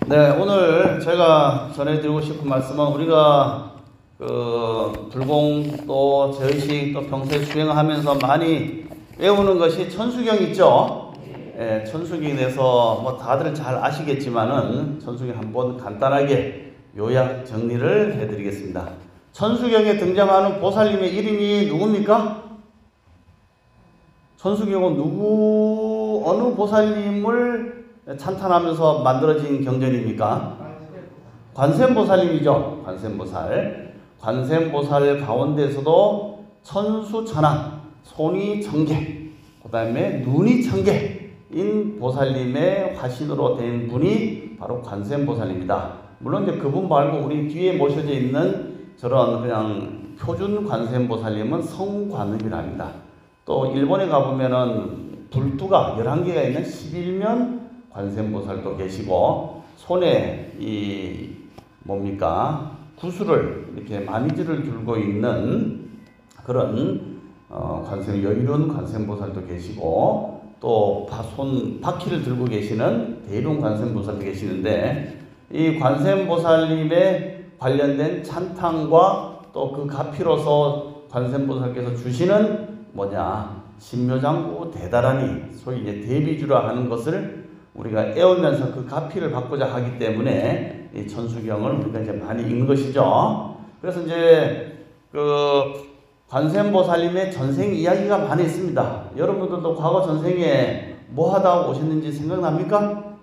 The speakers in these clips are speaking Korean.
네, 오늘 제가 전해드리고 싶은 말씀은 우리가 불공 또 제의식 또 평소에 수행하면서 많이 외우는 것이 천수경 있죠. 예, 천수경에 대해서 뭐 다들 잘 아시겠지만은 천수경 한번 간단하게 요약 정리를 해드리겠습니다. 천수경에 등장하는 보살님의 이름이 누굽니까? 천수경은 어느 보살님을 찬탄하면서 만들어진 경전입니까? 관세음보살님이죠. 관세음보살. 관세음보살 가운데서도 천수천왕, 손이 천개, 그 다음에 눈이 천개인 보살님의 화신으로 된 분이 바로 관세음보살입니다. 물론 이제 그분 말고 우리 뒤에 모셔져 있는 저런 그냥 표준 관세음보살님은 성관음이라 합니다. 또 일본에 가보면은 불두가 11개가 있는 11면 관세음보살도 계시고, 손에 구슬을 이렇게 마니지를 들고 있는 그런 여의륜 관세음보살도 계시고, 또 바퀴를 들고 계시는 대륜 관세음보살도 계시는데, 이 관세음보살님에 관련된 찬탕과 또 그 가피로서 관세음보살께서 주시는 신묘장구 대다라니, 소위 이제 대비주라 하는 것을 우리가 애우면서 그 가피를 받고자 하기 때문에 이 천수경을 우리가 이제 많이 읽는 것이죠. 그래서 이제 관세음보살님의 전생 이야기가 많이 있습니다. 여러분들도 과거 전생에 뭐 하다 오셨는지 생각납니까?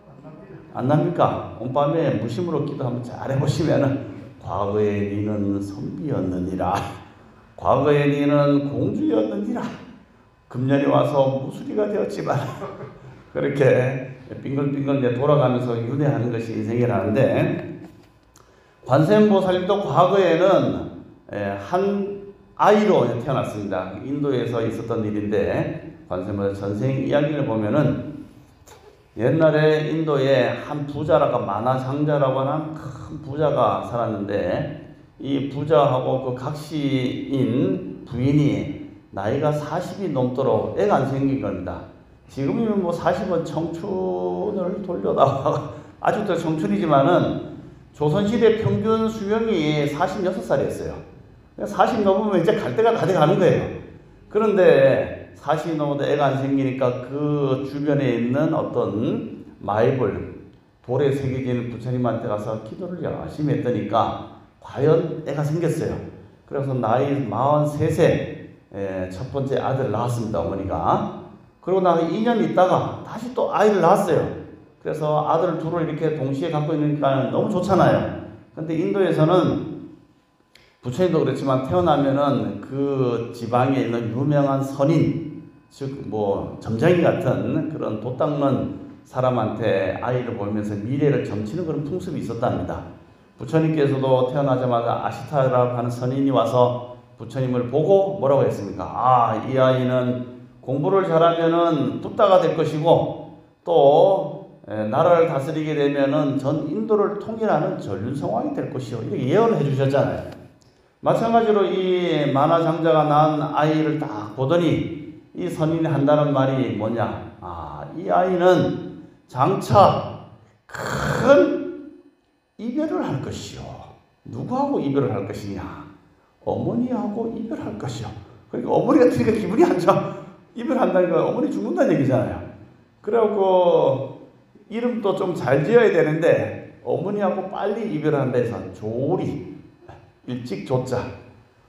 안 납니까? 온밤에 무심으로 기도 한번 잘 해보시면은, 과거에 니는 선비였느니라, 과거에 니는 공주였느니라, 금년에 와서 무술이가 되었지만 그렇게 빙글빙글 이제 돌아가면서 윤회하는 것이 인생이라는데, 관세음보살님도 과거에는 한 아이로 태어났습니다. 인도에서 있었던 일인데, 관세음보살 전생 이야기를 보면은 옛날에 인도에 한 부자라가 만화상자라고 하는 큰 부자가 살았는데, 이 부자하고 그 각시인 부인이 나이가 40이 넘도록 애가 안 생긴 겁니다. 지금이면 40은 청춘을 돌려다가 아직도 청춘이지만은 조선시대 평균 수명이 46살이었어요. 40 넘으면 이제 갈 때가 다 돼가는 거예요. 그런데 40 넘어도 애가 안 생기니까 그 주변에 있는 어떤 마이벌, 돌에 새겨진 부처님한테 가서 기도를 열심히 했더니까 과연 애가 생겼어요. 그래서 나이 43세 첫 번째 아들을 낳았습니다, 어머니가. 그러고 나서 2년 있다가 다시 또 아이를 낳았어요. 그래서 아들 둘을 이렇게 동시에 갖고 있으니까 너무 좋잖아요. 근데 인도에서는 부처님도 그렇지만 태어나면은 그 지방에 있는 유명한 선인, 즉 점장이 같은 그런 돛 닦는 사람한테 아이를 보면서 미래를 점치는 그런 풍습이 있었답니다. 부처님께서도 태어나자마자 아시타라고 하는 선인이 와서 부처님을 보고 뭐라고 했습니까? 이 아이는 공부를 잘하면은 뚝다가 될 것이고, 또 나라를 다스리게 되면은 전 인도를 통일하는 전륜성왕이 될 것이요, 이렇게 예언을 해주셨잖아요. 마찬가지로 이 만화장자가 낳은 아이를 딱 보더니 이 선인이 한다는 말이 뭐냐? 이 아이는 장차 큰 이별을 할 것이요. 누구하고 이별을 할 것이냐? 어머니하고 이별할 것이요. 그러니까 어머니가 들으니까 기분이 안 좋아. 이별한다는 건 어머니 죽는다는 얘기잖아요. 그래갖고 이름도 좀 잘 지어야 되는데, 어머니하고 빨리 이별한다 해서 조리, 일찍 조자.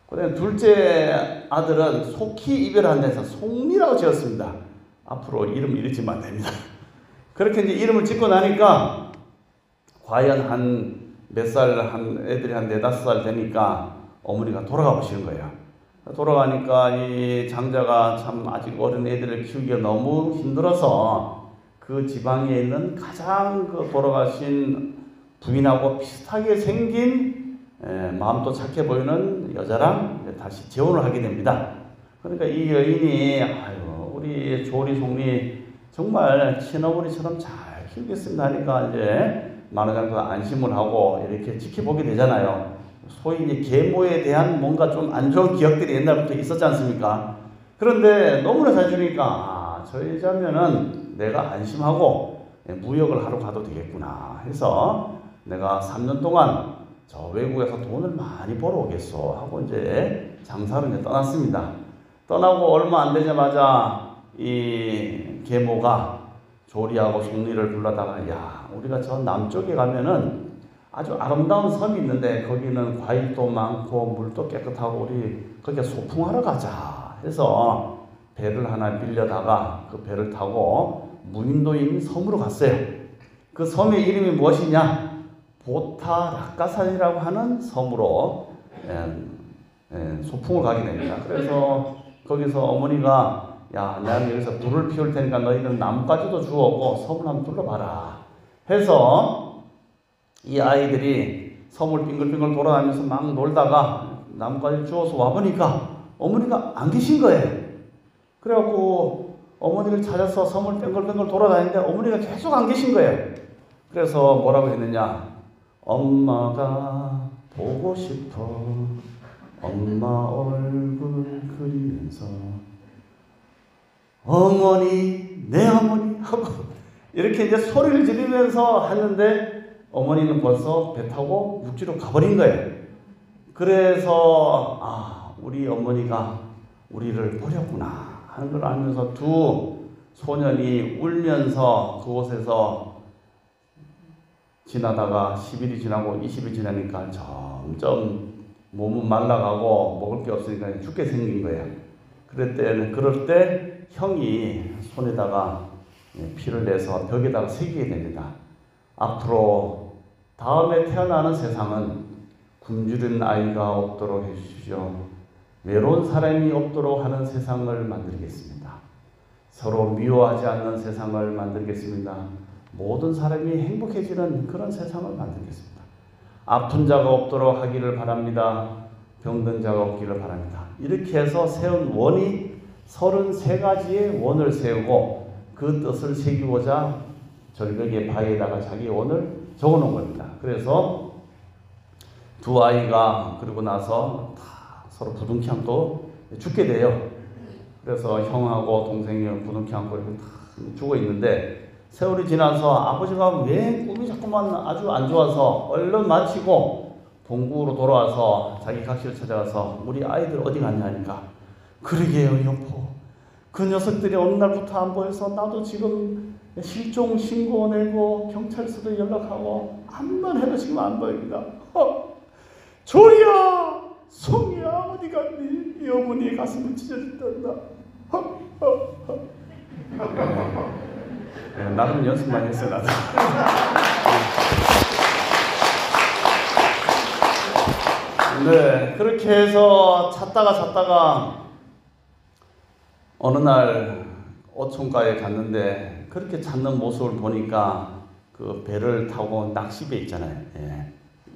그 다음에 둘째 아들은 속히 이별한다 해서 송리라고 지었습니다. 앞으로 이름 잃으시면 안 됩니다. 그렇게 이제 이름을 짓고 나니까 과연 애들이 한 4-5살 되니까 어머니가 돌아가 보시는 거예요. 돌아가니까 이 장자가 참 아직 어린 애들을 키우기가 너무 힘들어서 그 지방에 있는 가장 돌아가신 부인하고 비슷하게 생긴 마음도 착해 보이는 여자랑 다시 재혼을 하게 됩니다. 그러니까 이 여인이 우리 조리 송리 정말 친어머니처럼 잘 키우겠습니다 하니까 이제 만화장도 안심을 하고 이렇게 지켜보게 되잖아요. 소위 이제 계모에 대한 뭔가 좀 안 좋은 기억들이 옛날부터 있었지 않습니까? 그런데 너무나 잘 주니까 저 여자면은 내가 안심하고 무역을 하러 가도 되겠구나 해서 내가 3년 동안 저 외국에서 돈을 많이 벌어오겠소 하고 이제 장사를 이제 떠났습니다. 떠나고 얼마 안 되자마자 이 계모가 조리하고 송리를 불러다가 야 우리가 저 남쪽에 가면은 아주 아름다운 섬이 있는데 거기는 과일도 많고 물도 깨끗하고 우리 거기에 소풍하러 가자 해서 배를 하나 빌려다가 그 배를 타고 무인도인 섬으로 갔어요. 그 섬의 이름이 무엇이냐? 보타라카산이라고 하는 섬으로 소풍을 가게 됩니다. 그래서 거기서 어머니가 야 내가 여기서 불을 피울 테니까 너희들 나뭇가지도 주워오고 섬을 한번 둘러봐라 해서 이 아이들이 섬을 빙글빙글 돌아다니면서 막 놀다가 나뭇가지 주워서 와보니까 어머니가 안 계신 거예요. 그래갖고 어머니를 찾아서 섬을 빙글빙글 돌아다니는데 어머니가 계속 안 계신 거예요. 그래서 뭐라고 했느냐? 엄마가 보고 싶어 엄마 얼굴 그리면서 어머니 내 어머니 하고 이렇게 이제 소리를 지르면서 하는데 어머니는 벌써 배 타고 육지로 가버린 거예요. 그래서 아 우리 어머니가 우리를 버렸구나 하는 걸 알면서 두 소년이 울면서 그곳에서 지나다가 10일이 지나고 20일 지나니까 점점 몸은 말라가고 먹을 게 없으니까 죽게 생긴 거예요. 그럴 때 형이 손에다가 피를 내서 벽에다가 새기게 됩니다. 앞으로 다음에 태어나는 세상은 굶주린 아이가 없도록 해주십시오. 외로운 사람이 없도록 하는 세상을 만들겠습니다. 서로 미워하지 않는 세상을 만들겠습니다. 모든 사람이 행복해지는 그런 세상을 만들겠습니다. 아픈 자가 없도록 하기를 바랍니다. 병든 자가 없기를 바랍니다. 이렇게 해서 세운 원이 33가지의 원을 세우고 그 뜻을 새기고자 절벽의 바위에다가 자기 원을 적어놓은 겁니다. 그래서 두 아이가 그러고 나서 다 서로 부둥켜 안고 죽게 돼요. 그래서 형하고 동생이 부둥켜 안고 이렇게 다 죽어 있는데 세월이 지나서 아버지가 왜 꿈이 자꾸만 아주 안 좋아서 얼른 마치고 동구로 돌아와서 자기 각시를 찾아가서 우리 아이들 어디 갔냐 하니까 그러게요 여보 그 녀석들이 어느 날부터 안 보여서 나도 지금 실종 신고 내고 경찰서도 연락하고 암만 해도 지금 안 보입니다. 조리야 송이야 어디 갔니? 이 어머니의 가슴은 찢어진단다. 나름 연습 많이 했어요 나도. 네 그렇게 해서 찾다가 어느 날 어촌가에 갔는데 그렇게 찾는 모습을 보니까 그 배를 타고 낚시배 있잖아요.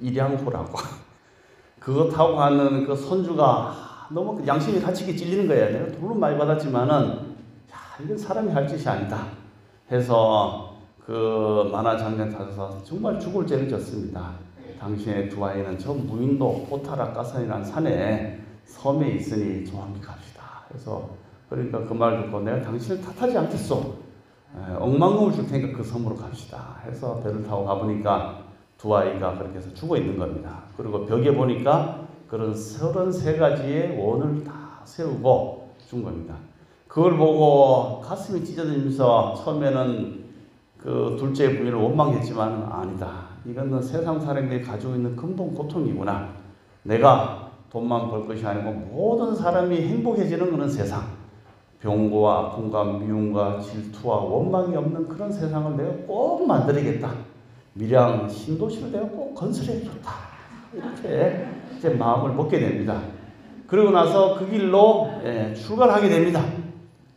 일양호라고 그거 타고 가는 그 손주가 너무 양심이 갇히게 찔리는 거예요. 내가 돈은 많이 받았지만은 이건 사람이 할 짓이 아니다 해서 그 만화 장면 타서 정말 죽을 죄를 졌습니다. 당신의 두 아이는 저 무인도 포타라카산이라는 산에 섬에 있으니 좀 함께 갑시다. 그래서 그러니까 그 말 듣고 내가 당신을 탓하지 않겠소. 억만금을 줄 테니까 그 섬으로 갑시다. 해서 배를 타고 가보니까 두 아이가 그렇게 해서 죽어 있는 겁니다. 그리고 벽에 보니까 그런 33가지의 원을 다 세우고 준 겁니다. 그걸 보고 가슴이 찢어지면서 처음에는 그 둘째 부인을 원망했지만 아니다. 이건 세상 사람들이 가지고 있는 근본 고통이구나. 내가 돈만 벌 것이 아니고 모든 사람이 행복해지는 그런 세상. 병고와 아픔과 미움과 질투와 원망이 없는 그런 세상을 내가 꼭 만들어야겠다. 밀양 신도시를 내가 꼭 건설해야겠다. 이렇게 이제 마음을 먹게 됩니다. 그러고 나서 그 길로 출가를 하게 됩니다.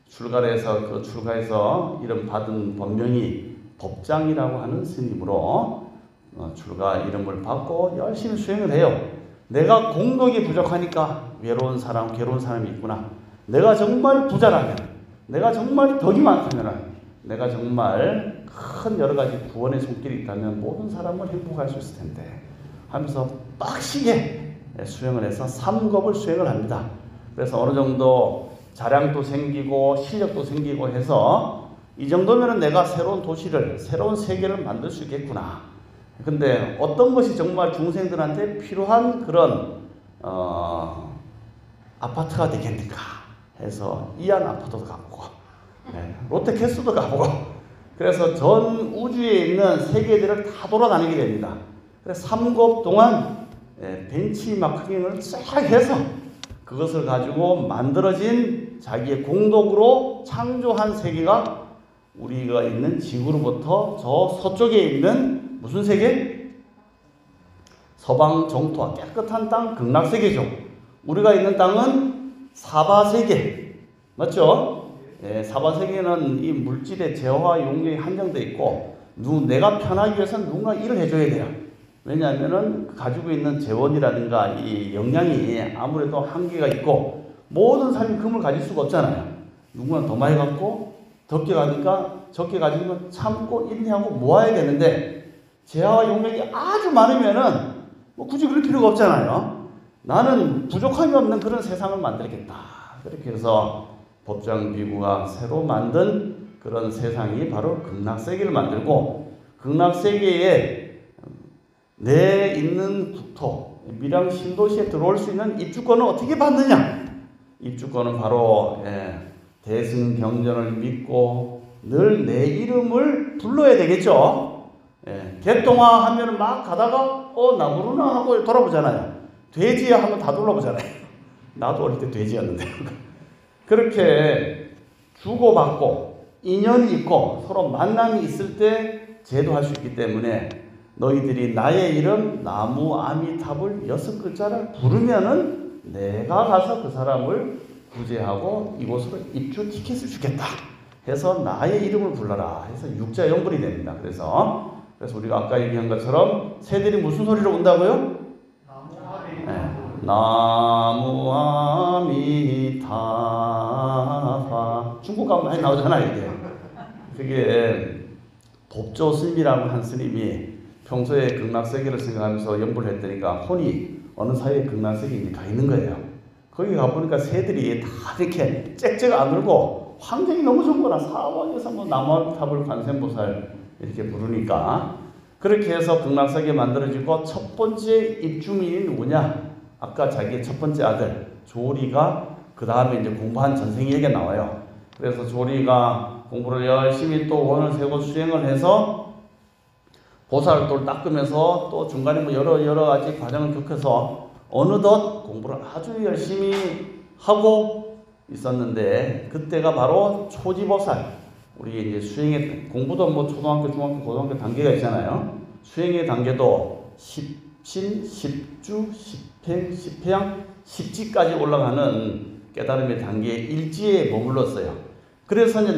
출가해서 이름 받은 본명이 법장이라고 하는 스님으로 출가 이름을 받고 열심히 수행을 해요. 내가 공덕이 부족하니까 괴로운 사람이 있구나. 내가 정말 부자라면, 내가 정말 덕이 많다면, 내가 정말 큰 여러 가지 구원의 손길이 있다면 모든 사람을 행복할 수 있을 텐데 하면서 빡시게 수행을 해서 3겁을 수행을 합니다. 그래서 어느 정도 자량도 생기고 실력도 생기고 해서 이 정도면 내가 새로운 도시를, 새로운 세계를 만들 수 있겠구나. 근데 어떤 것이 정말 중생들한테 필요한 그런 아파트가 되겠는가 해서 이안 아파트도 가보고, 롯데캐슬도 가보고, 그래서 전 우주에 있는 세계들을 다 돌아다니게 됩니다. 그래서 3급 동안 벤치마킹을 쫙 해서 그것을 가지고 만들어진 자기의 공덕으로 창조한 세계가 우리가 있는 지구로부터 저 서쪽에 있는 무슨 세계? 서방 정토와 깨끗한 땅, 극락세계죠. 우리가 있는 땅은 사바세계. 맞죠? 사바세계는 이 물질의 재화 용량이 한정되어 있고, 내가 편하기 위해서는 누군가 일을 해줘야 돼요. 왜냐하면은 가지고 있는 재원이라든가 이 역량이 아무래도 한계가 있고, 모든 사람이 금을 가질 수가 없잖아요. 누군가 더 많이 갖고, 적게 가니까 적게 가지면 참고 인내하고 모아야 되는데, 재화 용량이 아주 많으면은 굳이 그럴 필요가 없잖아요. 나는 부족함이 없는 그런 세상을 만들겠다. 그렇게 해서 법장비구가 새로 만든 그런 세상이 바로 극락세계를 만들고, 극락세계에 내 있는 국토, 밀양 신도시에 들어올 수 있는 입주권은 어떻게 받느냐? 입주권은 바로 대승경전을 믿고 늘 내 이름을 불러야 되겠죠. 개똥아 하면 막 가다가 나 부르나 하고 돌아보잖아요. 돼지야 하면 다 돌아보잖아요. 나도 어릴 때 돼지였는데. 그렇게 주고받고 인연이 있고 서로 만남이 있을 때 제도할 수 있기 때문에, 너희들이 나의 이름 나무 아미탑을 6글자를 부르면은 내가 가서 그 사람을 구제하고 이곳으로 입주 티켓을 주겠다 해서 나의 이름을 불러라 해서 육자영불이 됩니다. 그래서 우리가 아까 얘기한 것처럼 새들이 무슨 소리로 온다고요? 나무 아미타파. 중국 가면 많이 나오잖아요. 이게. 그게 법조 스님이라고 한 스님이 평소에 극락세계를 생각하면서 연구를 했더니까 혼이 어느 사이에 극락세계에 가 있는 거예요. 거기 가보니까 새들이 다 이렇게 짹짹 안 울고 환경이 너무 좋은 거라 사원에서 나무탑을 관세음보살 이렇게 부르니까, 그렇게 해서 극락세계 만들어지고, 첫 번째 입주민이 누구냐? 아까 자기의 첫 번째 아들 조리가 그 다음에 이제 공부한 전생이 얘기가 나와요. 그래서 조리가 공부를 열심히 또 원을 세고 수행을 해서 보살도를 닦으면서 또 중간에 여러 가지 과정을 겪어서 어느덧 공부를 아주 열심히 하고 있었는데, 그때가 바로 초지보살. 우리 이제 수행의 공부도 초등학교, 중학교, 고등학교 단계가 있잖아요. 수행의 단계도 10신, 10주, 10행, 10회양, 10지까지 올라가는 깨달음의 단계에 일지에 머물렀어요. 그래서 이제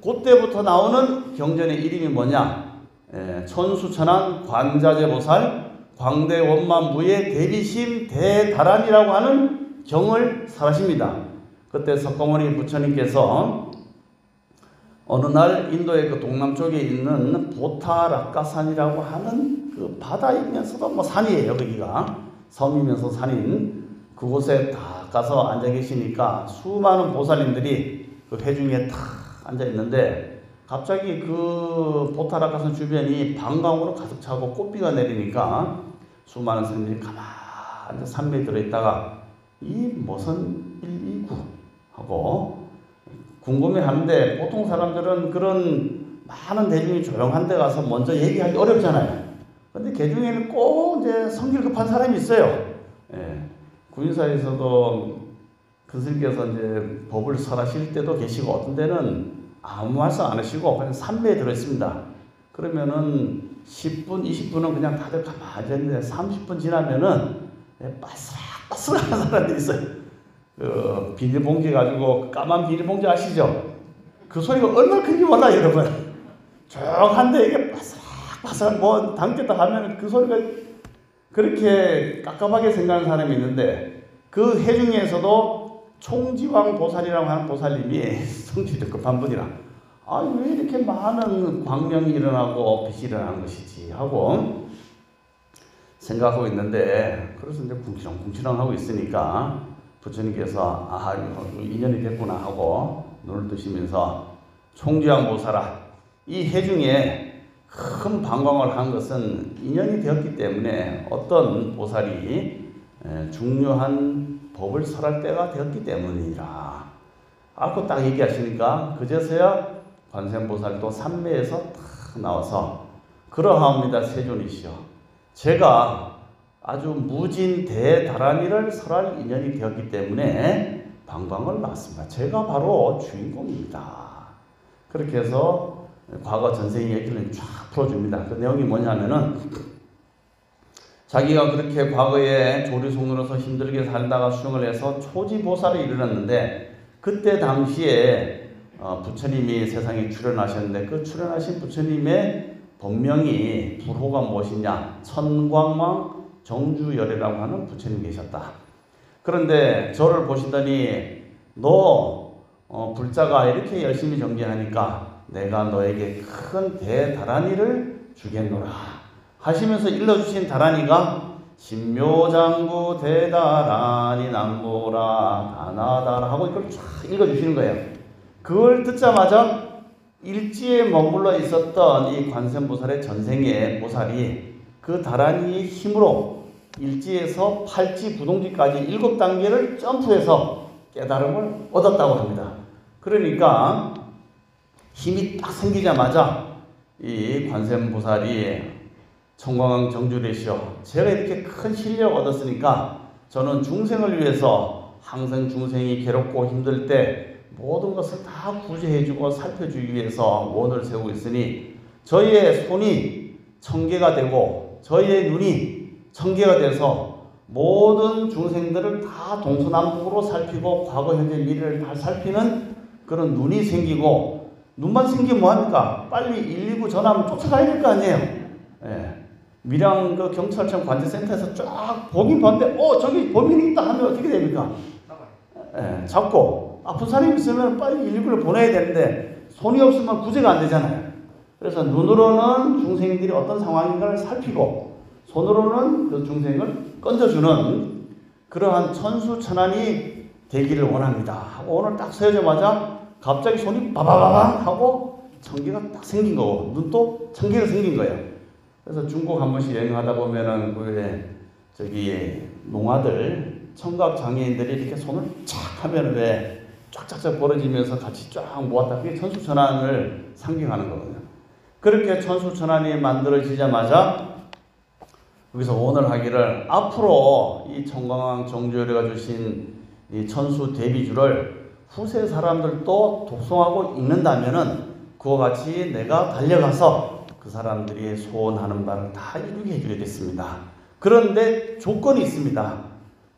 그때부터 나오는 경전의 이름이 뭐냐? 천수천안 관자재보살 광대원만부의 대비심 대다란이라고 하는 경을 설하십니다. 그때 석가모니 부처님께서 어느 날 인도의 그 동남쪽에 있는 보타라카산이라고 하는 그 바다이면서도 산이에요. 거기가 섬이면서 산인 그곳에 다 가서 앉아 계시니까 수많은 보살님들이 그 회중에 탁 앉아 있는데, 갑자기 그 보타라카산 주변이 방광으로 가득 차고 꽃비가 내리니까 수많은 스님들이 가만히 산매에 들어있다가 이 무슨 129 하고 궁금해하는데, 보통 사람들은 그런 많은 대중이 조용한 데 가서 먼저 얘기하기 어렵잖아요. 근데 개중에는 꼭 이제 성질 급한 사람이 있어요. 구인사에서도 큰 스님께서 이제 법을 설하실 때도 계시고, 어떤 데는 아무 말씀 안 하시고 그냥 산매에 들어있습니다. 그러면은 10분, 20분은 그냥 다들 가만히 앉았는데 30분 지나면은 바스락바스락한 사람들이 있어요. 그 비닐봉지 가지고, 까만 비닐봉지 아시죠? 그 소리가 얼마나 큰지 몰라요, 여러분. 조용한데 이게 바스락 담겠다 하면 그 소리가 그렇게 깝깝하게 생각하는 사람이 있는데, 그 해중에서도 총지왕 보살이라고 하는 보살님이 성질이 급한 분이라, 왜 이렇게 많은 광명이 일어나고 빛이 일어나는 것이지 하고 생각하고 있는데, 그래서 이제 궁치렁궁치렁 하고 있으니까 부처님께서 인연이 됐구나 하고 눈을 뜨시면서 총지왕보살아, 이 해중에 큰 방광을 한 것은 인연이 되었기 때문에 어떤 보살이 중요한 법을 설할 때가 되었기 때문이라. 알고 딱 얘기하시니까 그제서야 관세음보살도 삼매에서 탁 나와서 그러하옵니다 세존이시여, 제가 아주 무진 대다란이를 설할 인연이 되었기 때문에 방광을 낳았습니다. 제가 바로 주인공입니다. 그렇게 해서 과거 전생의 얘기를 쫙 풀어줍니다. 그 내용이 뭐냐면은 자기가 그렇게 과거에 조리송으로서 힘들게 살다가 수행을 해서 초지보살에 이르렀는데, 그때 당시에 부처님이 세상에 출현하셨는데 그 출현하신 부처님의 본명이 불호가 무엇이냐, 천광망 정주열이라고 하는 부처님 계셨다. 그런데 저를 보시더니 너 불자가 이렇게 열심히 정진하니까 내가 너에게 큰 대다란이를 주겠노라 하시면서 일러주신 다란이가 신묘장구 대다란이 남보라 다나다라 하고 이걸 쫙 읽어주시는 거예요. 그걸 듣자마자 일지에 머물러 있었던 이 관세음보살의 전생의 보살이 그 다란이의 힘으로 일지에서 팔지 부동지까지 7단계를 점프해서 깨달음을 얻었다고 합니다. 그러니까 힘이 딱 생기자마자 이 관세음보살이 청광왕 정주례시여, 제가 이렇게 큰 실력 얻었으니까 저는 중생을 위해서 항상 중생이 괴롭고 힘들 때 모든 것을 다 구제해주고 살펴주기 위해서 원을 세우고 있으니 저희의 손이 천개가 되고 저희의 눈이 천개가 돼서 모든 중생들을 다 동서남북으로 살피고 과거 현재 미래를 다 살피는 그런 눈이 생기고, 눈만 생기면 뭐합니까? 빨리 119 전화하면 쫓아가야 될 거 아니에요. 예. 밀양 그 경찰청 관제센터에서 쫙 보긴 봤는데 저기 범인이 있다 하면 어떻게 됩니까? 예, 잡고 아픈 사람이 있으면 빨리 119를 보내야 되는데 손이 없으면 구제가 안 되잖아요. 그래서 눈으로는 중생들이 어떤 상황인가를 살피고 손으로는 그 중생을 건져주는 그러한 천수천안이 되기를 원합니다 하고 오늘 딱 서자마자 갑자기 손이 바바바방 하고 천개가 딱 생긴 거고 눈도 천개가 생긴 거예요. 그래서 중국 한 번씩 여행하다 보면은 저기 농아들 청각 장애인들이 이렇게 손을 쫙 하면 왜 쫙쫙쫙 벌어지면서 같이 쫙 모았다, 그게 천수천안을 상징하는 거거든요. 그렇게 천수천안이 만들어지자마자 여기서 원을 하기를 앞으로 이 청광왕 정주열이가 주신 이 천수 대비주를 후세 사람들도 독송하고 읽는다면은 그와 같이 내가 달려가서 그 사람들이 소원하는 바를 다 이루게 해주겠습니다. 그런데 조건이 있습니다.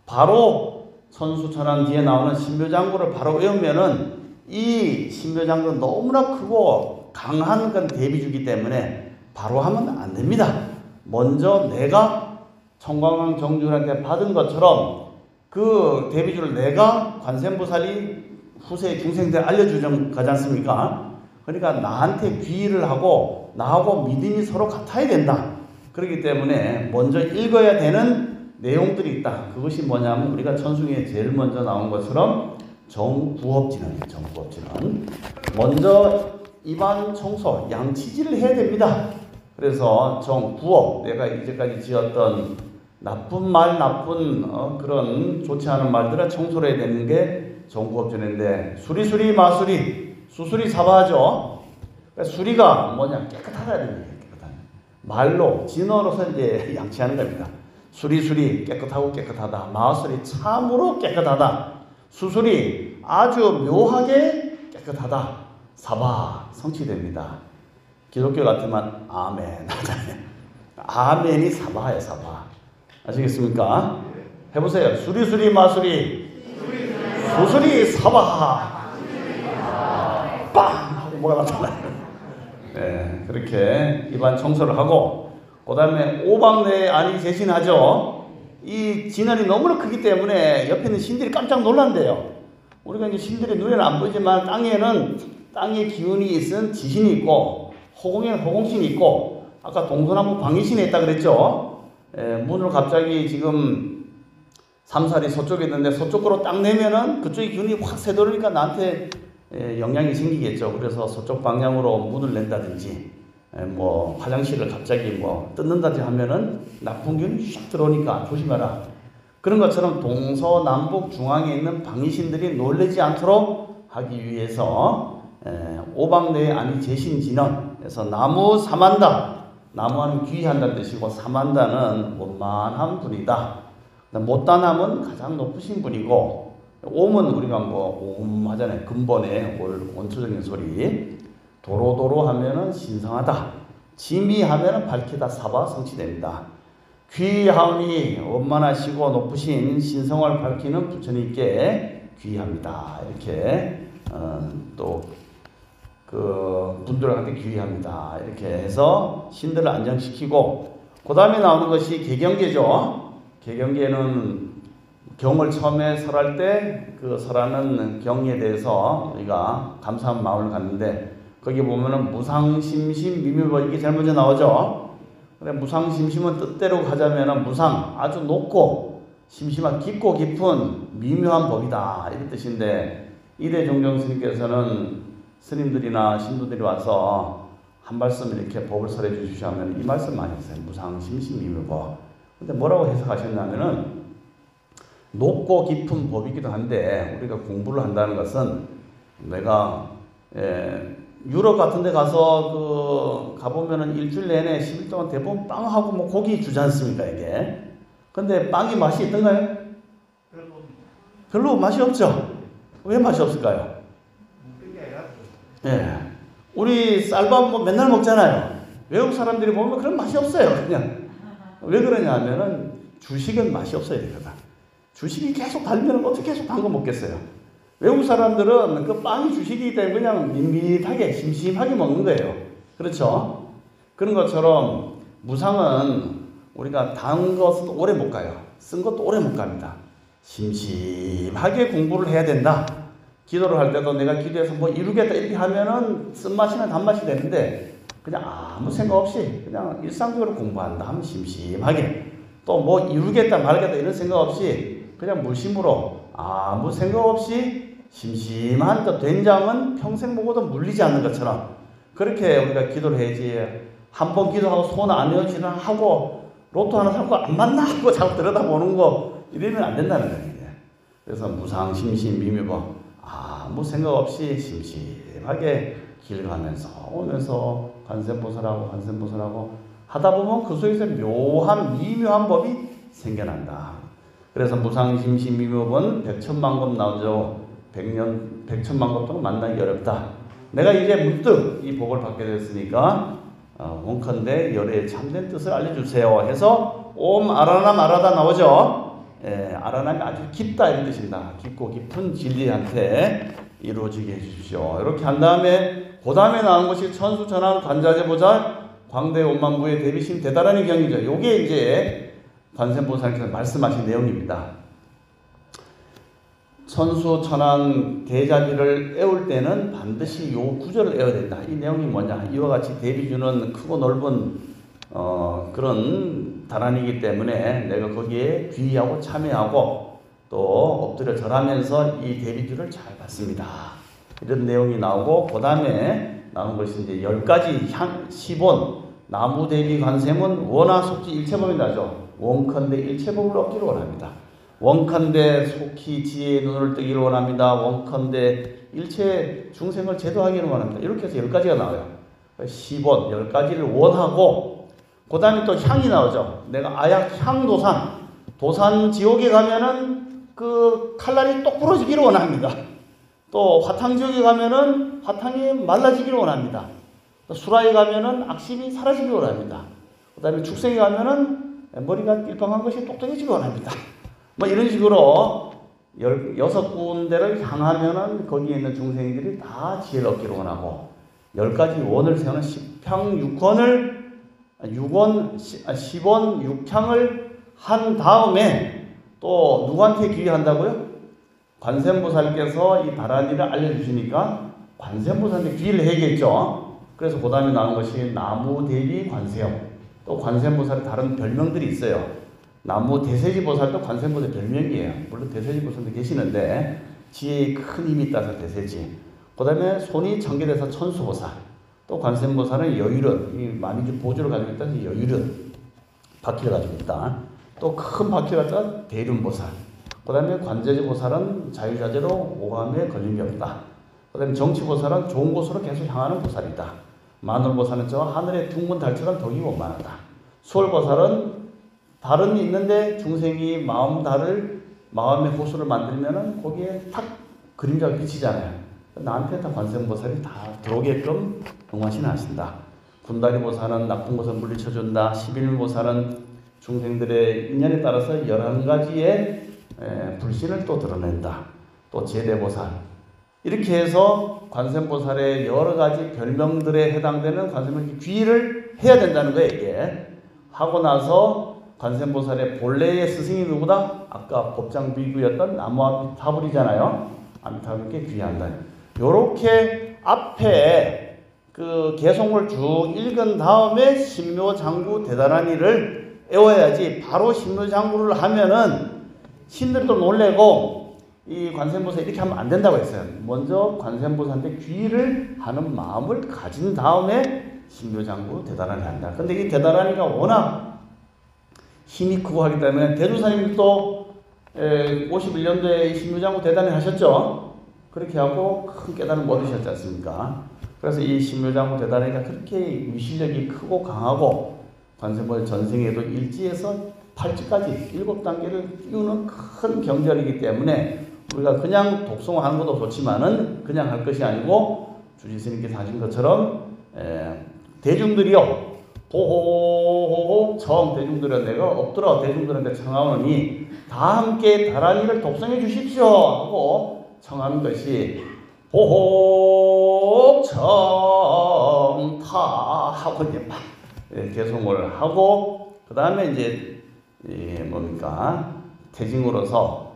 바로 천수천안 뒤에 나오는 신묘장구를 바로 외우면은 이 신묘장구는 너무나 크고 강한 건 대비주기 때문에 바로 하면 안 됩니다. 먼저 내가 청광왕 정주한테 받은 것처럼 그 대비주를 내가 관세음보살이 후세 중생들 알려주는 거지 않습니까? 그러니까 나한테 귀의를 하고 나하고 믿음이 서로 같아야 된다. 그렇기 때문에 먼저 읽어야 되는 내용들이 있다. 그것이 뭐냐면 우리가 천승에 제일 먼저 나온 것처럼 정구업진은 먼저 입안 청소, 양치질을 해야 됩니다. 그래서 정구업, 내가 이제까지 지었던 나쁜 말, 나쁜 그런 좋지 않은 말들을 청소를 해야 되는 게 정구업진인데, 수리수리 마수리, 수수리 사바하죠. 그러니까 수리가 뭐냐, 깨끗하다는 얘기예요. 깨끗한 말로 진어로서 이제 양치하는 겁니다. 수리수리 깨끗하고 깨끗하다. 마수리 참으로 깨끗하다. 수수리 아주 묘하게 깨끗하다. 사바 성취됩니다. 기독교 같으면 아멘. 아멘이 사바예요. 사바. 아시겠습니까? 해보세요. 수리수리 마수리 수수리 사바. 빵 하고 뭐가 나타나요. 네, 그렇게 입안 청소를 하고, 그 다음에 오방내 안이 제신하죠. 이 진원이 너무나 크기 때문에 옆에 있는 신들이 깜짝 놀란대요. 우리가 이제 신들이 눈에는 안 보이지만 땅에는 땅의 기운이 있은 지신이 있고 호공에는 호공신이 있고, 아까 동서남북 방위신에 있다 그랬죠. 문을 갑자기 지금 삼살이 서쪽에 있는데 서쪽으로 딱 내면은 그쪽의 기운이 확 새도르니까 나한테 영향이 생기겠죠. 그래서 서쪽 방향으로 문을 낸다든지 뭐 화장실을 갑자기 뭐 뜯는다든지 하면은 나쁜 기운이 슉 들어오니까 조심해라. 그런 것처럼 동서남북 중앙에 있는 방위신들이 놀라지 않도록 하기 위해서 오방내에 아니 제신진언 그래서 나무 사만다 나무하는 귀한다는 뜻이고 사만다는 원만한 분이다. 못다남은 가장 높으신 분이고 옴은 우리가 뭐 옴 하잖아요. 근본의 원초적인 소리. 도로도로 하면은 신성하다. 지미 하면은 밝히다 사바 성취됩니다. 귀하오니 원만하시고 높으신 신성을 밝히는 부처님께 귀합니다. 이렇게 또 그 분들한테 귀합니다. 이렇게 해서 신들을 안정시키고 그 다음에 나오는 것이 개경계죠. 개경계는 경을 처음에 설할 때 그 설하는 경에 대해서 우리가 감사한 마음을 갖는데 거기 보면은 무상심심 미묘법 이게 제일 먼저 나오죠. 그래 무상심심은 뜻대로 가자면은 무상 아주 높고 심심한 깊고 깊은 미묘한 법이다 이런 뜻인데 이대종정 스님께서는 스님들이나 신도들이 와서 한 말씀 이렇게 법을 설해 주시면 이 말씀 많이 했어요. 무상심심 미묘법. 근데 뭐라고 해석하셨냐면은 높고 깊은 법이기도 한데 우리가 공부를 한다는 것은 내가 유럽 같은 데 가서 가보면은 일주일 내내 10일 동안 대부분 빵하고 뭐 고기 주지 않습니까, 이게. 근데 빵이 맛이 있던가요? 별로 맛이 없죠? 왜 맛이 없을까요? 우리 쌀밥 뭐 맨날 먹잖아요. 외국 사람들이 보면 그런 맛이 없어요, 그냥. 왜 그러냐 하면은 주식은 맛이 없어야 되거든. 주식이 계속 달면 어떻게 계속 단 거 먹겠어요? 외국 사람들은 그 빵이 주식이기 때문에 그냥 밋밋하게 심심하게 먹는 거예요. 그렇죠? 그런 것처럼 무상은 우리가 단 것은 오래 못 가요. 쓴 것도 오래 못 갑니다. 심심하게 공부를 해야 된다. 기도를 할 때도 내가 기도해서 뭐 이루겠다 이렇게 하면은 쓴맛이나 단맛이 되는데 그냥 아무 생각 없이 그냥 일상적으로 공부한다 하면 심심하게 또 뭐 이루겠다 말겠다 이런 생각 없이 그냥 무심으로 아무 생각 없이 심심한 또 된장은 평생 먹어도 물리지 않는 것처럼 그렇게 우리가 기도를 해야지. 한 번 기도하고 소원 안 이어지나 하고 로또 하나 사고 안 맞나 하고 자꾸 들여다보는 거 이러면 안 된다는 거예요. 그래서 무상 심심 미묘법 아무 생각 없이 심심하게 길 가면서 오면서 관세음보살하고 하다 보면 그 속에서 묘한 미묘한 법이 생겨난다. 그래서 무상심심 미묘법은 백천만급 나오죠. 백천만급 동안 만나기 어렵다. 내가 이제 문득 이 복을 받게 됐으니까 원컨대 열의 참된 뜻을 알려주세요 해서 옴 아라남 아라다 나오죠. 아라남이 아주 깊다 이런 뜻입니다. 깊고 깊은 진리한테 이루어지게 해주십시오. 이렇게 한 다음에 그 다음에 나온 것이 천수천왕 관자재보살 광대 원망부의 대비심 대단한 경이죠. 요게 이제 관세음보살께서 말씀하신 내용입니다. 천수천왕 대자비를 애울 때는 반드시 요 구절을 애워야 된다. 이 내용이 뭐냐? 이와 같이 대비주는 크고 넓은 그런 다란이기 때문에 내가 거기에 귀의하고 참여하고 또 엎드려 절하면서 이 대비주를 잘 받습니다. 이런 내용이 나오고 그 다음에 나온 것이 이제 10가지 시본 나무 대비 관세음은 원하 속지 일체법이 나죠. 원컨대 일체법을 얻기를 원합니다. 원컨대 속히 지혜의 눈을 뜨기를 원합니다. 원컨대 일체 중생을 제도하기를 원합니다. 이렇게 해서 10가지가 나와요. 시본 10가지를 원하고 그 다음에 또 향이 나오죠. 내가 아약 향도산 도산 지옥에 가면은 그 칼날이 똑 부러지기를 원합니다. 또 화탕지옥에 가면은 화탕이 말라지기를 원합니다. 또 수라에 가면은 악심이 사라지기를 원합니다. 그 다음에 축생에 가면은 머리가 일방한 것이 똑똑해지기 원합니다. 뭐 이런 식으로 6군데를 향하면은 거기에 있는 중생들이 다 지혜를 얻기를 원하고 10가지 원을 세우는 10향 6원 10원 6향을 한 다음에 또 누구한테 귀의한다고요? 관세음보살께서 이 다란이를 알려주시니까 관세음보살한테 귀의를 해야겠죠. 그래서 그 다음에 나온 것이 나무 대비 관세음. 또 관세음보살의 다른 별명들이 있어요. 나무 대세지보살도 관세음보살 별명이에요. 물론 대세지보살도 계시는데 지혜의 큰 힘이 따서 대세지. 그 다음에 손이 청계돼서 천수보살, 또 관세음보살은 여유를, 이 만인주 보조를 가지고 있다, 여유를 바퀴를 가지고 있다. 또 큰 바퀴를 갖다 대륜보살, 그 다음에 관제지보살은 자유자재로 오감에 걸림이 없다. 그 다음에 정치보살은 좋은 곳으로 계속 향하는 보살이다. 마늘보살은 저 하늘의 둥근 달처럼 덕이 원만하다. 수월보살은 달은 있는데 중생이 마음의 호수를 만들면은 거기에 탁 그림자가 비치잖아요. 나한테 다 관세음보살이 다 들어오게끔 응원신을 하신다. 군다리보살은 나쁜 것을 물리쳐준다. 11보살은 중생들의 인연에 따라서 11가지의 불신을 또 드러낸다. 또 제대보살, 이렇게 해서 관세음보살의 여러 가지 별명들에 해당되는 관세음보살의 귀의를 해야 된다는 거예요. 이게 하고 나서 관세음보살의 본래의 스승이 누구다? 아까 법장비구였던 나무아미타불이잖아요. 아미타불께 귀의한다. 요렇게 앞에 그 개송을 쭉 읽은 다음에 신묘장구 대단한 일을 외워야지. 바로 신묘장구를 하면은 신들도 놀래고 이 관세음보살 이렇게 하면 안 된다고 했어요. 먼저 관세음보살한테 귀의를 하는 마음을 가진 다음에 신묘장구 대단하니 한다. 근데 이 대단하니가 워낙 힘이 크고 하기 때문에 대주사님도 51년도에 신묘장구 대단히 하셨죠. 그렇게 하고 큰 깨달음을 얻으셨지 않습니까? 그래서 이 신묘장구 대단하니가 그렇게 위실력이 크고 강하고 관세음보살 전생에도 일지에서 8지까지 7단계를 띄우는 큰 경전이기 때문에 우리가 그냥 독송하는 것도 좋지만은 그냥 할 것이 아니고 주지스님께서 하신 것처럼 대중들이요 보호호호 청 대중들은 내가 엎드려 대중들한테 청하오니 다 함께 다란이를 독송해 주십시오 하고 청하는 것이 보호 청타 하고 이제 막 개송을 하고 그 다음에 이제 뭡니까 태징으로서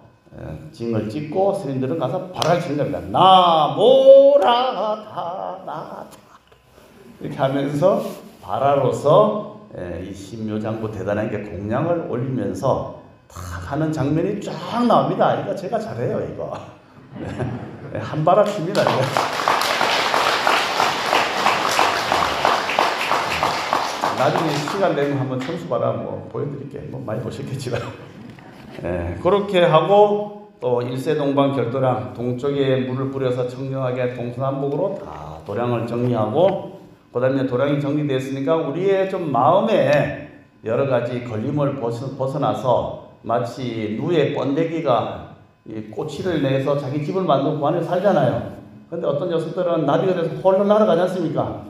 징을 찍고 스님들은 가서 발을 치는 겁니다. 나모라다나다 이렇게 하면서 발화로서 이 신묘장구 대단한 게 공양을 올리면서 탁 하는 장면이 쫙 나옵니다. 이거 제가 잘해요 이거. 한 발을 칩니다 이거. 나중에 시간 되면 한번 천수발화 뭐 보여드릴게요. 뭐 많이 보셨겠지만. 그렇게 하고 또 일세동방 결도량 동쪽에 물을 뿌려서 청정하게 동서남북으로 다 도량을 정리하고 그 다음에 도량이 정리됐으니까 우리의 좀 마음에 여러 가지 걸림을 벗어나서 마치 누에 번데기가 이 꼬치를 내서 자기 집을 만들고 그 안에 살잖아요. 근데 어떤 녀석들은 나비가 돼서 홀로 날아가지 않습니까?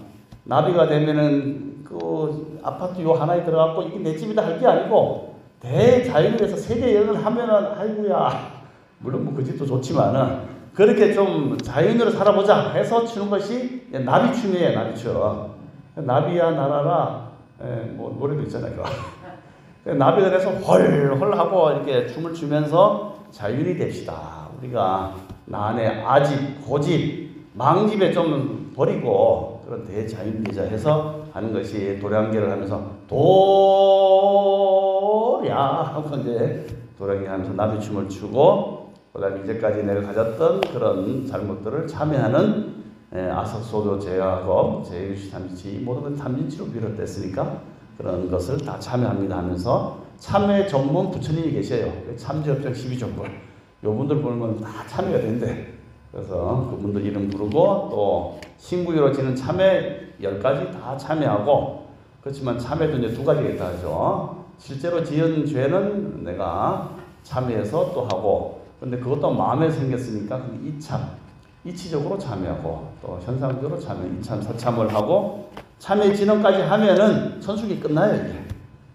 나비가 되면은 그 아파트 요 하나에 들어가고 이게 내 집이다 할 게 아니고 대자연에서 세계 여행을 하면은 아이고야 물론 뭐 그 집도 좋지만은 그렇게 좀 자연으로 살아보자 해서 추는 것이 나비춤이에요. 나비춤. 나비야 날아라 뭐 노래도 있잖아요. 나비가 돼서 헐헐 하고 이렇게 춤을 추면서 자연이 됩시다. 우리가 나 안에 아집, 고집, 망집에 좀 버리고 그런 대자연이자 해서 하는 것이 도량계를 하면서 도량 하고 이제 도량계 하면서 나비춤을 추고 그다음에 이제까지 내가 가졌던 그런 잘못들을 참여하는 아삭소조 제약업, 제유시 탐진치 모든 건 탐진치로 비롯됐으니까 그런 것을 다 참여합니다 하면서 참여 전문 부처님이 계셔요. 참여협정 12종불 요분들 보면 다 참여가 된대. 그래서 그분들 이름 부르고 또 신구유로 지는 참회 10가지 다 참여하고 그렇지만 참회도 이제 2가지가 있다 하죠. 실제로 지은 죄는 내가 참여해서 또 하고 근데 그것도 마음에 생겼으니까 이치적으로 참여하고 또 현상적으로 참여, 이참, 사참을 하고 참여 진언까지 하면은 천수기 끝나요 이게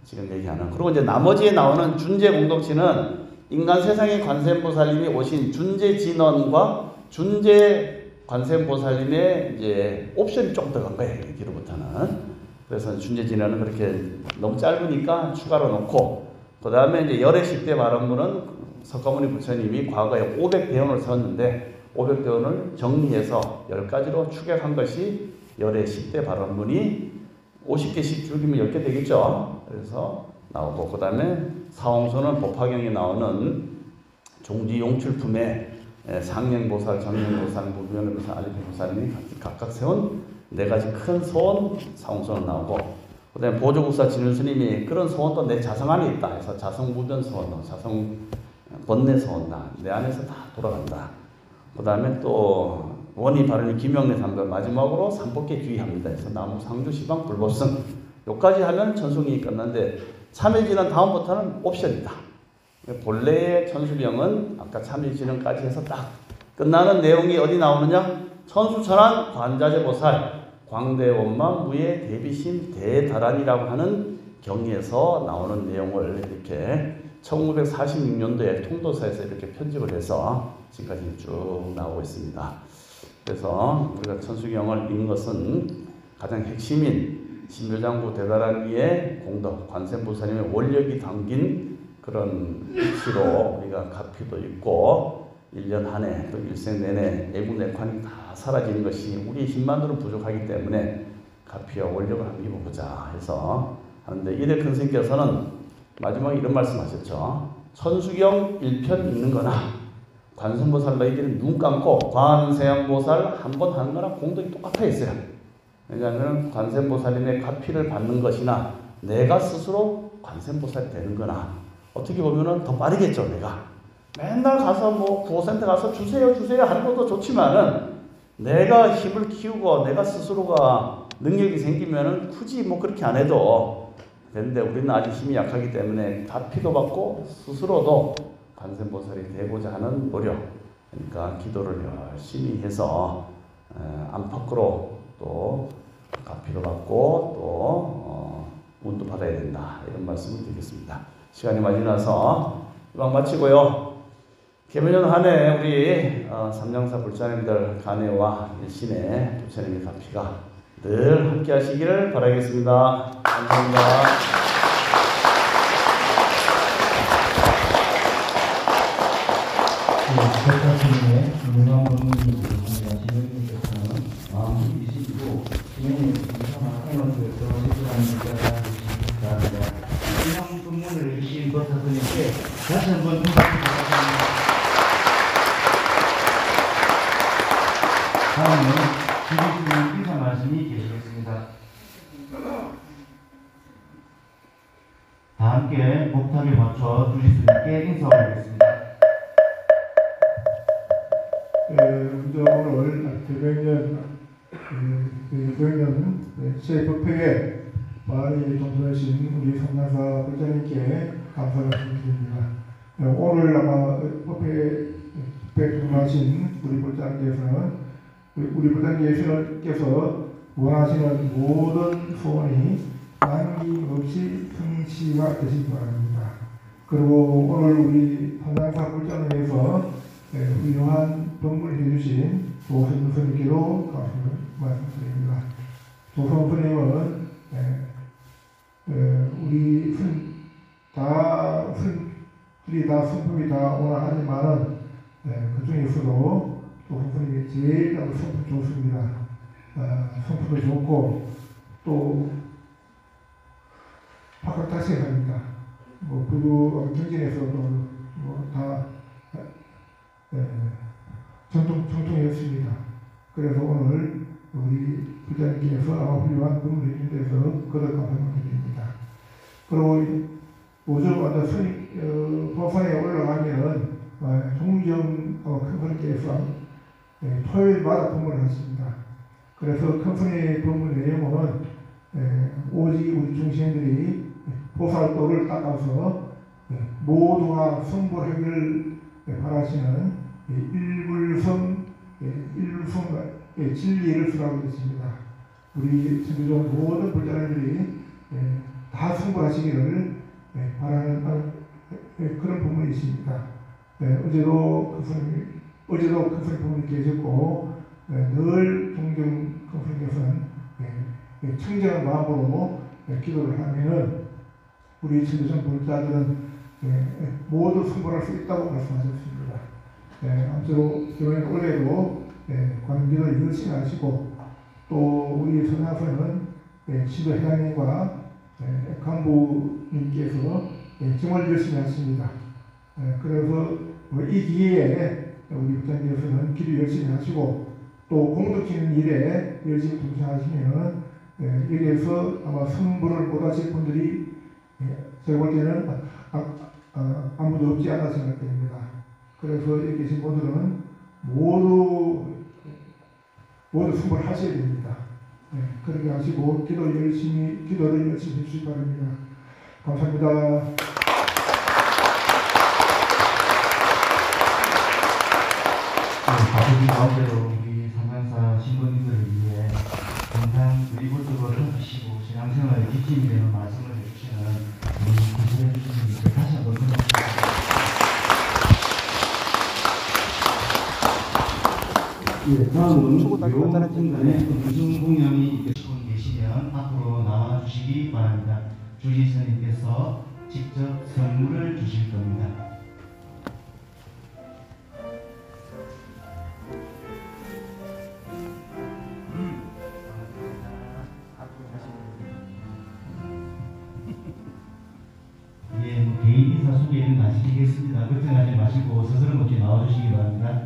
지금 얘기하는. 그리고 이제 나머지에 나오는 준재 공덕치는 인간 세상의 관세음보살님이 오신 준재 진언과 준재 관세음보살님의 이제 옵션이 좀 들어간 거예요 뒤로부터는. 그래서 준재 진언은 그렇게 너무 짧으니까 추가로 놓고 그 다음에 이제 열애 10대 발언문은 석가모니 부처님이 과거에 500대원을 썼는데 500대원을 정리해서 10가지로 추격한 것이 열애 10대 발언문이 50개씩 줄이면 10개 되겠죠. 그래서 나오고 그 다음에 사홍소는 법화경에 나오는 종지 용출품에 상행보살, 정행보살, 무변보살, 알리보살이 각각 세운 네 가지 큰 소원, 사홍소원 나오고, 그 다음에 보조국사 진울스님이 그런 소원도 내 자성 안에 있다 해서 자성무변 소원도, 자성 번뇌 소원다, 내 안에서 다 돌아간다. 그 다음에 또 원희 바른이 김영래 삼별, 마지막으로 삼법계 귀의합니다. 그래서 나무 상주 시방 불법성 요까지 하면 천수경이 끝났는데 참여진은 다음부터는 옵션이다. 본래의 천수경은 아까 참여진은까지 해서 딱 끝나는 내용이 어디 나오느냐? 천수천안 관자재보살 광대원만 무예 대비심 대다란이라고 하는 경에서 나오는 내용을 이렇게 1946년도에 통도사에서 이렇게 편집을 해서 지금까지 쭉 나오고 있습니다. 그래서 우리가 천수경을 읽는 것은 가장 핵심인 신묘장구 대다란이의 공덕, 관세음보살님의 원력이 담긴 그런 시로 우리가 가피도 있고 1년 한 해 또 일생 내내 애군애환이 다 사라지는 것이 우리의 힘만으로는 부족하기 때문에 가피와 원력을 한번 입어보자 해서 하는데, 이대 큰 스님께서는 마지막에 이런 말씀하셨죠. 천수경 1편 읽는 거나 관세음보살 너희들은 눈 감고 관세음보살 한 번 하는 거나 공덕이 똑같아 있어요. 왜냐하면 관세음보살님의 가피를 받는 것이나 내가 스스로 관세음보살이 되는 거나 어떻게 보면은 더 빠르겠죠. 내가 맨날 가서 뭐 구호센터 가서 주세요 하는 것도 좋지만은 내가 힘을 키우고 내가 스스로가 능력이 생기면은 굳이 뭐 그렇게 안 해도 되는데, 우리는 아직 힘이 약하기 때문에 가피도 받고 스스로도 관세음보살이 되고자 하는 노력, 그러니까 기도를 열심히 해서 안팎으로 또 가피도 받고 또 운도 받아야 된다, 이런 말씀을 드리겠습니다. 시간이 많이 나서 이만 마치고요. 개묘년 한 해 우리 삼량사 불자님들 간해와 일신의 부처님의 가피가 늘 함께 하시기를 바라겠습니다. 감사합니다. 백화점의 유명한 본인이 공개하시는 분께서는 마음 이시고 진행의 이상한행원들에서 제출하는 문자가 주시기 바랍니다. 이상 본문을 주신 법사선님께 다시 한번 감사드립니다. 다음은 주기수님 인사 말씀이 계시겠습니다. 다 함께 목탁에 맞춰 주기수님께 인사 올리겠습니다. 오늘 대백년 제9회에 많이 동조하신 우리 성나사 부장님께 감사를 드립니다. 오늘 아마 법회에 동조하신 우리 부장님께서는 우리 부장님께서 원하시는 모든 소원이 남김없이 성취가 되시기 바랍니다. 그리고 오늘 우리 성나사 부장님께서 훌륭한 법문을 해주신 조선 스님께도 감사를 말씀드립니다. 조선 스님은 우리 스님들이 다 성품이 다 원하지만은 그 중에서도 조선 스님이 제일 성품 좋습니다. 성품도 좋고 또 박학다식합니다. 뭐 부부 경전에서도 뭐 다 정통이었습니다. 그래서 오늘 우리 부장님께서 훌륭한 법문을 해준 데서 거듭 감사를 드립니다. 그리고 오전 완전 법상에 올라가면 종정 큰분께서 토요일마다 법문을 하십니다. 그래서 큰분의 법문 내용은 오직 우리 중생들이 보살도를 닦아서 모두가 성불하기를 바라시는 일불성 진리를 수라고 했습니다. 우리 천주교 모든 불자들이 다 성불하시기를 바라는 그런 부분이 있습니다. 어제도 그 스님 부분이 계셨고 늘 종종 그 스님께서는 청정한 마음으로 기도를 하면은 우리 천주교 불자들은 모두 성불할 수 있다고 말씀하셨습니다. 아무쪼록 이번에 올해도 관기도 열심히 하시고 또 우리 선하선은 시도 회장님과 간부님께서 정말 열심히 하십니다. 그래서 이 기회에 우리 부장님께서는 기도 열심히 하시고 또 공덕지는 일에 열심히 동참하시면 여기에서 아마 선물을 못 하실 분들이 제가 볼 때는 아무도 없지 않아 생각됩니다. 그래서 여기 계신 분들은 모두 선물을 하셔야 됩니다. 그렇게 하시고 기도를 열심히 해주시기 바랍니다. 감사합니다. 바쁘신 가운데로 우리 상강사 신부님들을 위해 항상 의무적으로 하시고 신앙생활에 기침이 되는 말씀을 해주시는 구슬해 주시는 다시 한번 고맙습니다. 예, 다음은 묘 중간에 음성 공연이 계시면 앞으로 나와주시기 바랍니다. 주지스님께서 직접 선물을 주실 겁니다. 예, 개인 인사 소개는 마치겠습니다. 걱정하지 마시고 스스럼 없이 나와주시기 바랍니다.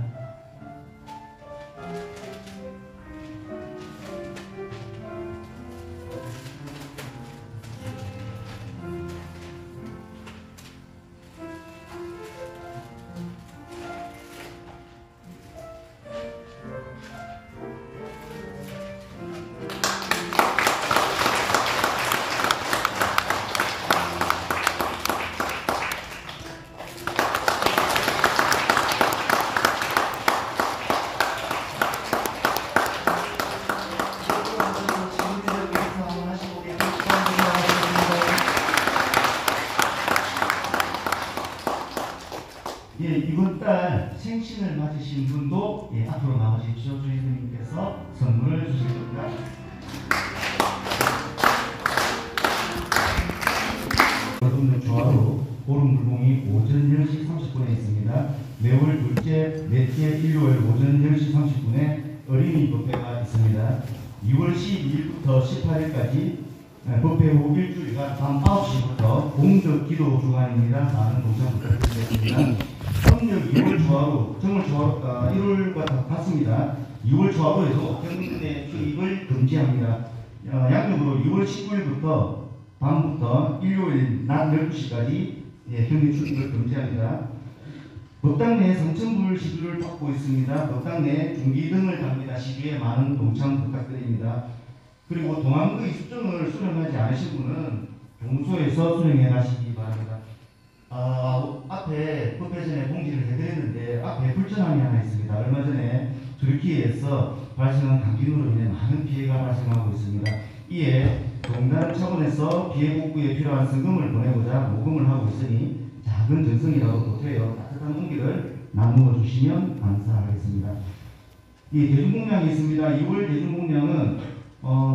예, 이번 달 생신을 맞으신 분도 앞으로 나오십시오. 주인님께서 선물을 주실 겁니다. 여러분들 좋아로 보름불공이 오전 10시 30분에 있습니다. 매월 둘째, 넷째 일요일 오전 10시 30분에 어린이 법회가 있습니다. 6월 12일부터 18일까지 법회 후 일주일간 밤 9시부터 공적 기도 주간입니다. 많은 동참 부탁드리겠습니다. 성적 2월 초하루, 정월 초하루 1월과 같습니다. 2월 초하루에도 경내 투입을 금지합니다. 양력으로 6월 19일부터 밤부터 일요일 낮 12시까지 경내 투입을 금지합니다. 법당 내 성천불 시주를 받고 있습니다. 법당 내 중기등을 답니다. 시주에 많은 동참 부탁드립니다. 그리고 동안의 수정을 수령하지 않으신 분은 동소에서 수령해 가시기 바랍니다. 앞에 법회 전에 공지를 해드렸는데 앞에 불편함이 하나 있습니다. 얼마 전에 turkey에서 발생한 강진으로 인해 많은 피해가 발생하고 있습니다. 이에 동단 차원에서 피해 복구에 필요한 성금을 보내고자 모금을 하고 있으니 작은 전성이라도 보태어 따뜻한 온기를 나누어 주시면 감사하겠습니다. 이 대중공양이 있습니다. 2월 대중공양은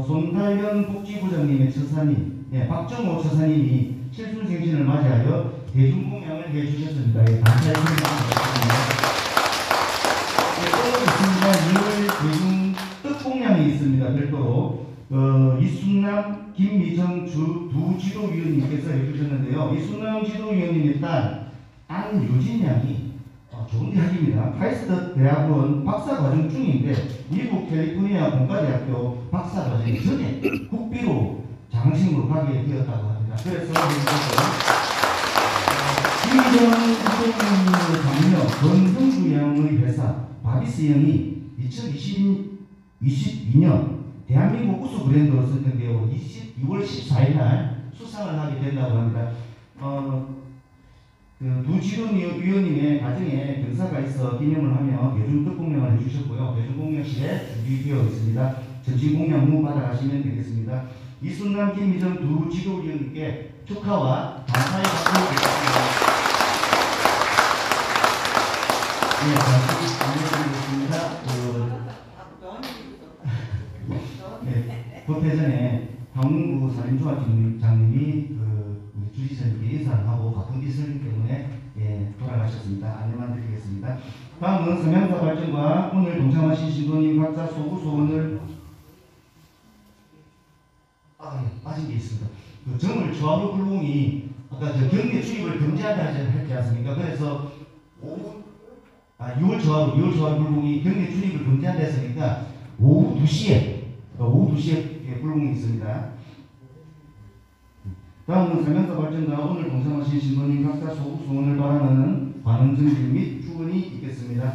손달현 복지부장님의 처사님, 박정호 처사님이 칠순생신을 맞이하여 대중공양을 해주셨습니다. 감사의 말씀드립니다. 또 있습니다. 2월 대중 뜻공양이 있습니다. 별도로 이순남, 김미정 두 지도위원님께서 해주셨는데요. 이순남 지도위원님의 딸 안유진 양이 좋은 대학입니다. 카이스트 대학원 박사과정 중인데 미국 캘리포니아 공과대학교 박사과정 전에 국비로 장학생으로 가게 되었다고 합니다. 그래서 김미정 지도위원님의 장녀 권성주 양의 회사 바비스 형이 2022년 대한민국 우수 브랜드로 선정되어 2월 14일 날 수상을 하게 된다고 합니다. 두 지도위원님의 가정에 경사가 있어 기념을 하며 대중특공양을 해주셨고요. 대중공양실에 준비되어 있습니다. 점심공양 후 받아가시면 되겠습니다. 이순남, 김미정 두 지도위원님께 축하와 감사의 박수를 드리겠습니다. 네, 네, 법회 전에 황문구 산림조합장님이 주지선님께 인사를 하고 바쁜 일성 때문에 돌아가셨습니다. 안내만 드리겠습니다. 다음은 성향사 발전과 오늘 동참하신 신도님 각자 소구 소원을 빠진 게 있습니다. 정을 조합의 불공이 아까 경계 투입을 금지하자 했지 않습니까? 그래서 6월 저하로 불공이 경계 출입을 금지한다 했으니까 오후 2시에 불공이 있습니다. 다음은 사명사 발전과 오늘 동참하신 신도님 각자 소원을 바라는 관음 증진 및 축원이 있겠습니다.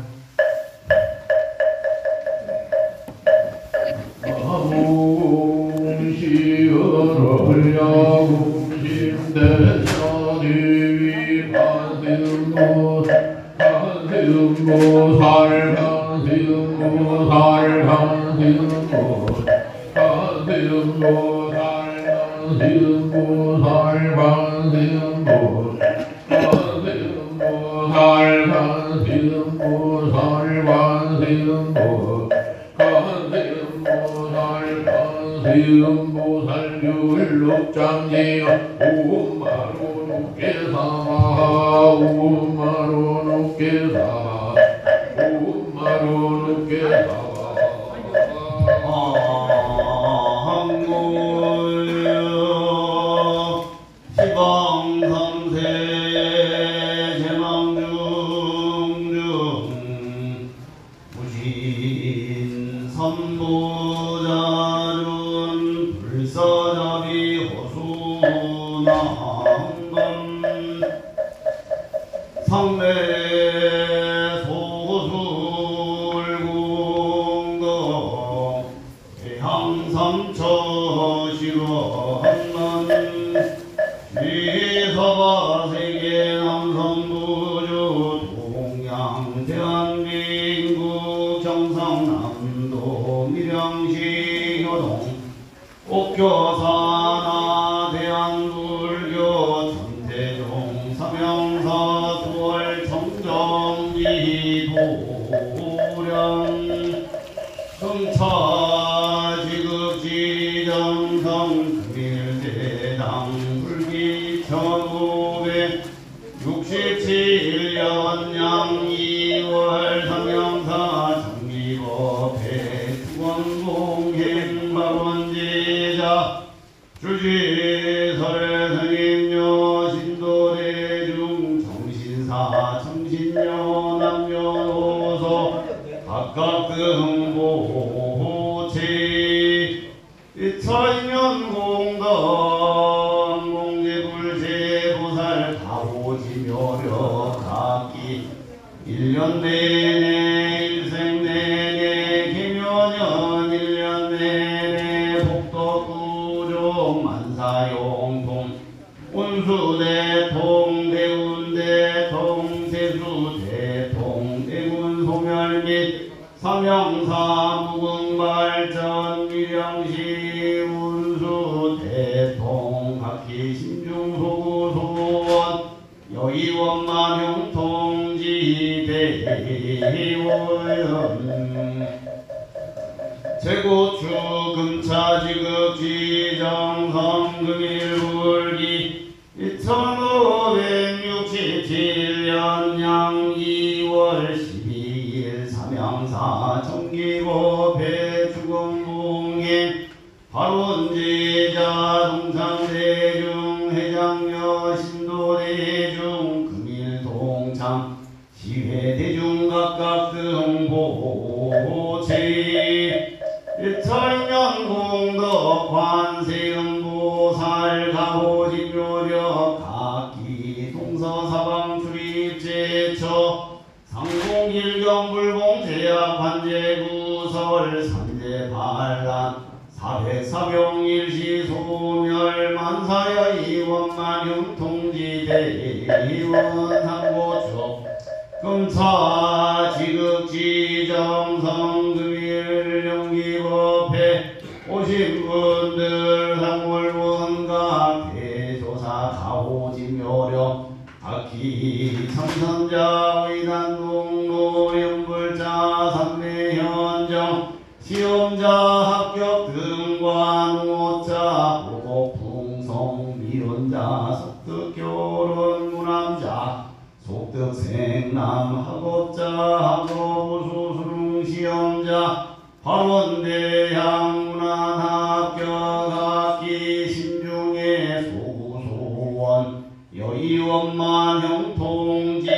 여의원만 형통지대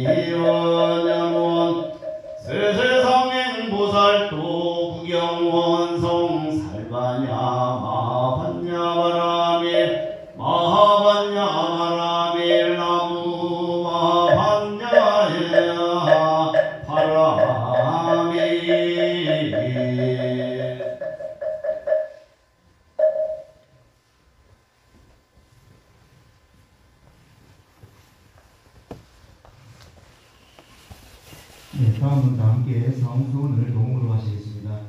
이원여문 세세상행보살도 구경원성 살바냐 마반야바라밀 마하반야바라밀 나무 마반야야 바라밀. 네, 다음은 다 함께 상수원을 동으로 하시겠습니다.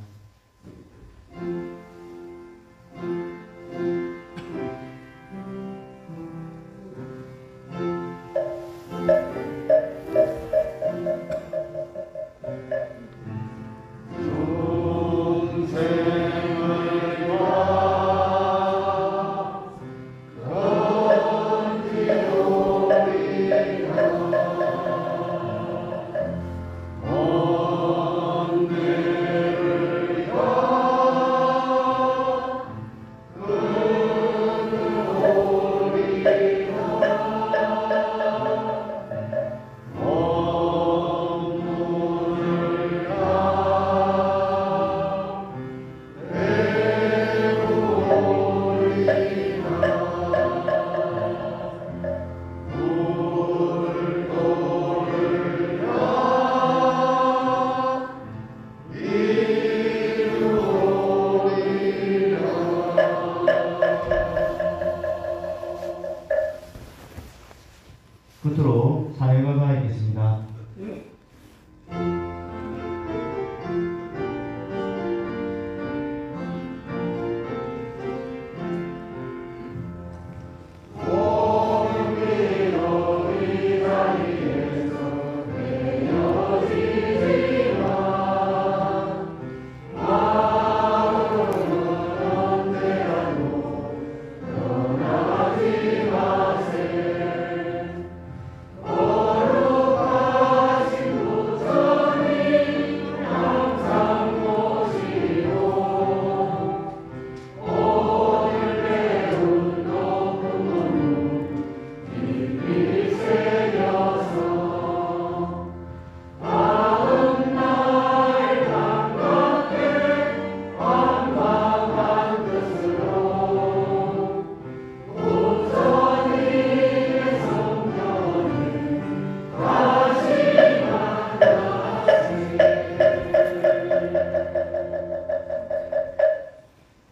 끝으로 사회가가 있겠습니다.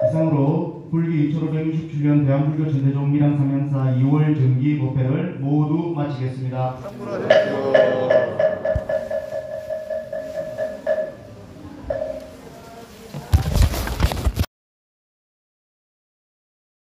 이상으로 불기 2567년 대한불교 전대종미랑 상향사 2월 정기 법회를 모두 마치겠습니다. 참고하십시오.